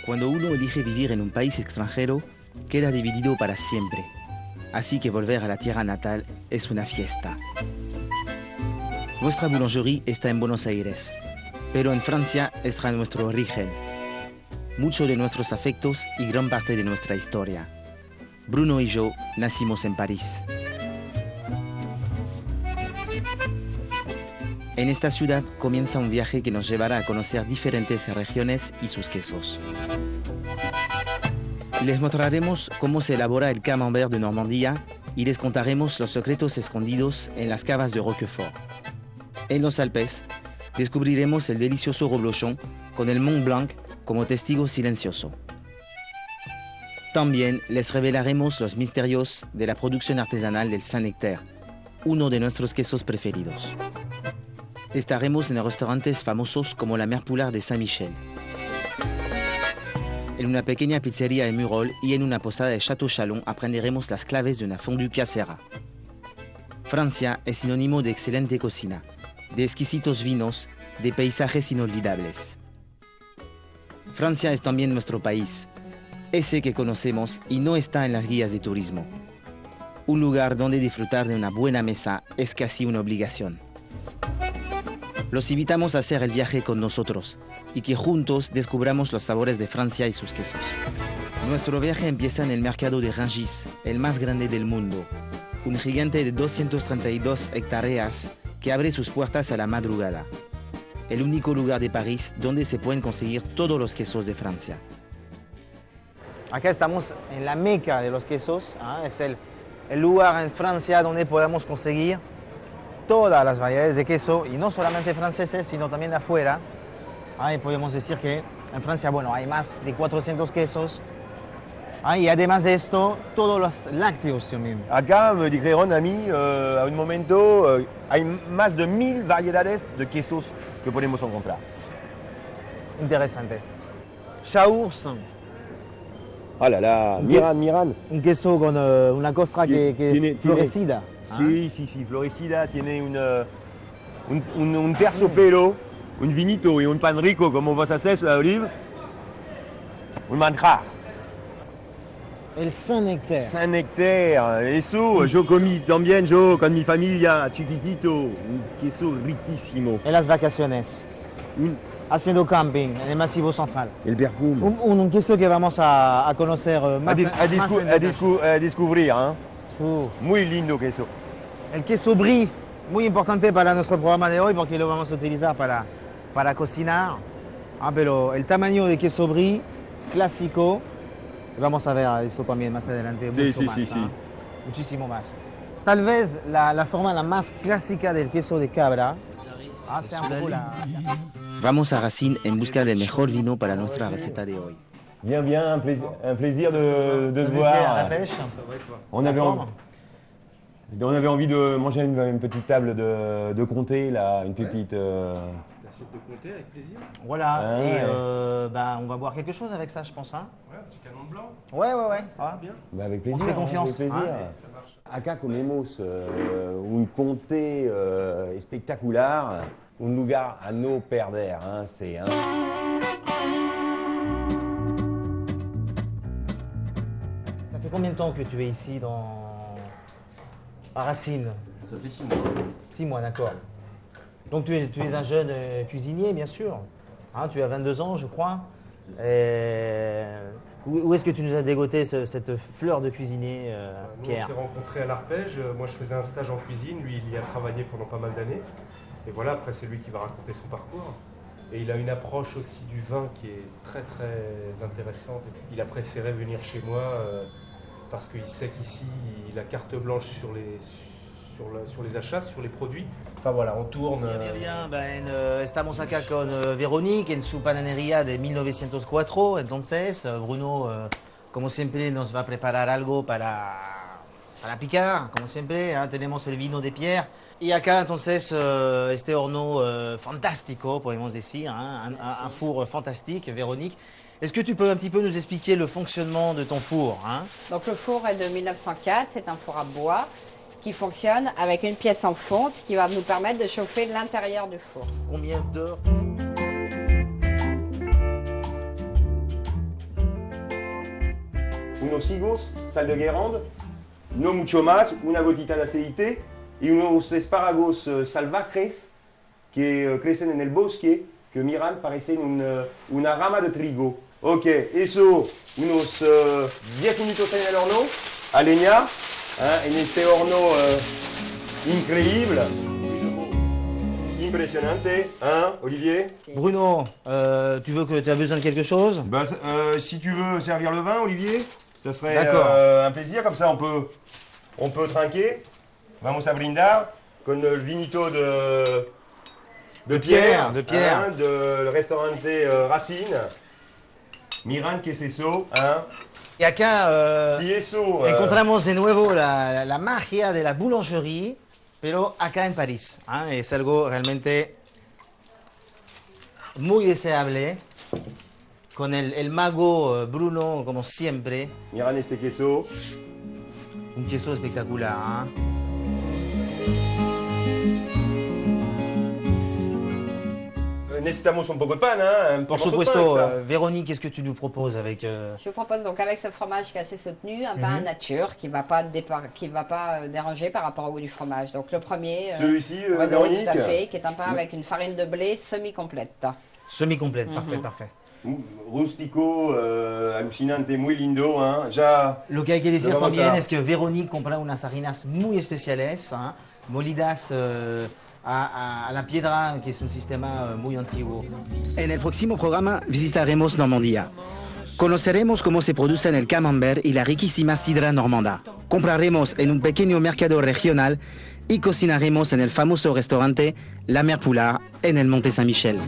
Cuando uno elige vivir en un país extranjero, queda dividido para siempre. Así que volver a la tierra natal es una fiesta. Nuestra boulangerie está en Buenos Aires, pero en Francia está nuestro origen, muchos de nuestros afectos y gran parte de nuestra historia. Bruno y yo nacimos en París. En esta ciudad comienza un viaje que nos llevará a conocer diferentes regiones y sus quesos. Les mostraremos cómo se elabora el camembert de Normandía y les contaremos los secretos escondidos en las cavas de Roquefort. En los Alpes, descubriremos el delicioso reblochon con el Mont Blanc como testigo silencioso. También les revelaremos los misterios de la producción artesanal del Saint-Nectaire, uno de nuestros quesos preferidos. Estaremos en restaurantes famosos como la Mer Poulard de Saint-Michel, en una pequeña pizzería en Murol y en una posada de Château Chalon aprenderemos las claves de una fondue casera. Francia es sinónimo de excelente cocina, de exquisitos vinos, de paisajes inolvidables. Francia es también nuestro país, ese que conocemos y no está en las guías de turismo. Un lugar donde disfrutar de una buena mesa es casi una obligación. Los invitamos a hacer el viaje con nosotros y que juntos descubramos los sabores de Francia y sus quesos. Nuestro viaje empieza en el mercado de Rungis, el más grande del mundo, un gigante de 232 hectáreas que abre sus puertas a la madrugada. El único lugar de París donde se pueden conseguir todos los quesos de Francia. Acá estamos en la meca de los quesos, es el lugar en Francia donde podemos conseguir todas las variedades de queso, y no solamente franceses, sino también de afuera. Y podemos decir que en Francia, bueno, hay más de 400 quesos. Y además de esto, todos los lácteos también. Acá me dijeron a mí, a un momento, hay más de 1000 variedades de quesos que podemos encontrar. Interesante. Chaours. Ah là là, Miran. Un queso con una costra que florecida. Sí, florecida, tiene un terciopelo, un vinito y un pan rico como vos haces, la olive. Un manjar. El Saint-Nectaire. Saint-Nectaire, eso yo comí también, yo con mi familia, chiquitito, un queso riquísimo. En las vacaciones, haciendo camping en el Macizo Central. El perfume. Un queso que vamos a conocer más a descubrir, ¿eh? Muy lindo queso. El queso brie, muy importante para nuestro programa de hoy porque lo vamos a utilizar para cocinar. Pero el tamaño de queso brie clásico, vamos a ver eso también más adelante, muchísimo más. Tal vez la forma la más clásica del queso de cabra. Vamos a Racine en busca del mejor vino para nuestra receta de hoy. Bien, un plaisir de te voir. On avait envie de manger une petite table de comté, là, une petite... Assiette de comté, avec plaisir. Voilà, on va boire quelque chose avec ça, je pense. Hein. Ouais, un petit canon de blanc. Ouais, ça va bien. Avec plaisir. On fait confiance. Avec plaisir. Ça marche. Acá comemos un comté espectacular, un lugar a no perder, c'est... Ça fait combien de temps que tu es ici à Racine? Ça fait 6 mois. 6 mois, d'accord. Donc tu es un jeune cuisinier, bien sûr. Tu as 22 ans, je crois. Où est-ce que tu nous as dégoté cette fleur de cuisinier, Pierre? Nous, on s'est rencontrés à l'Arpège. Moi, je faisais un stage en cuisine. Lui, il y a travaillé pendant pas mal d'années. Et voilà, après, c'est lui qui va raconter son parcours. Et il a une approche aussi du vin qui est très, très intéressante. Il a préféré venir chez moi parce qu'il sait qu'ici, il a carte blanche sur les achats, sur les produits. Enfin voilà, on tourne... Bien. Estamos acá con Véronique en su panadería de 1904. Entonces, Bruno, como siempre, nos va a preparar algo para picar, como siempre. Tenemos el vino de Pierre. Y acá, entonces, este horno fantástico, podemos decir, un four fantastique, Véronique. Est-ce que tu peux un petit peu nous expliquer le fonctionnement de ton four? Donc le four est de 1904, c'est un four à bois qui fonctionne avec une pièce en fonte qui va nous permettre de chauffer l'intérieur du four. Combien d'heures? unos higos, sal de Guérande, no mucho más, una gotita de aceite y unos espárragos salvajes que crecen en el bosque, que miran parecen una rama de trigo. Ok, eso unos 10 minutos en el horno, a leña, en este horno increíble. Impressionnante, hein, Olivier? Bruno, tu as besoin de quelque chose? Bah, si tu veux servir le vin, Olivier, ça serait un plaisir. Comme ça, on peut trinquer. Vamos a brindar con el vinito de Pierre, hein, de restaurante Racine. Miran, ¿qué es eso? Hein? Y acá Si eso, encontramos de nuevo la magia de la boulangerie, pero acá en París. Es algo realmente muy deseable, con el mago Bruno, como siempre. miran este queso. Un queso espectacular. Necesitamos un poco de pan, hein? Por supuesto, Véronique, qu'est-ce que tu nous proposes avec Je vous propose donc avec ce fromage qui est assez soutenu, un pain nature qui ne va pas, déranger par rapport au goût du fromage. Donc le premier, celui-ci, oui, Véronique, tout à fait, qui est un pain avec une farine de blé semi-complète. Semi-complète, parfait, parfait. Rústico, alucinante, muy lindo, hein? Ya. Lo que hay que decir Vamos también a- es que Véronique compra unas harinas muy especiales, molidas a la piedra, que es un sistema muy antiguo. En el próximo programa visitaremos Normandía. Conoceremos cómo se producen el camembert y la riquísima sidra normanda. Compraremos en un pequeño mercado regional y cocinaremos en el famoso restaurante La Mer Poulard en el Monte Saint-Michel.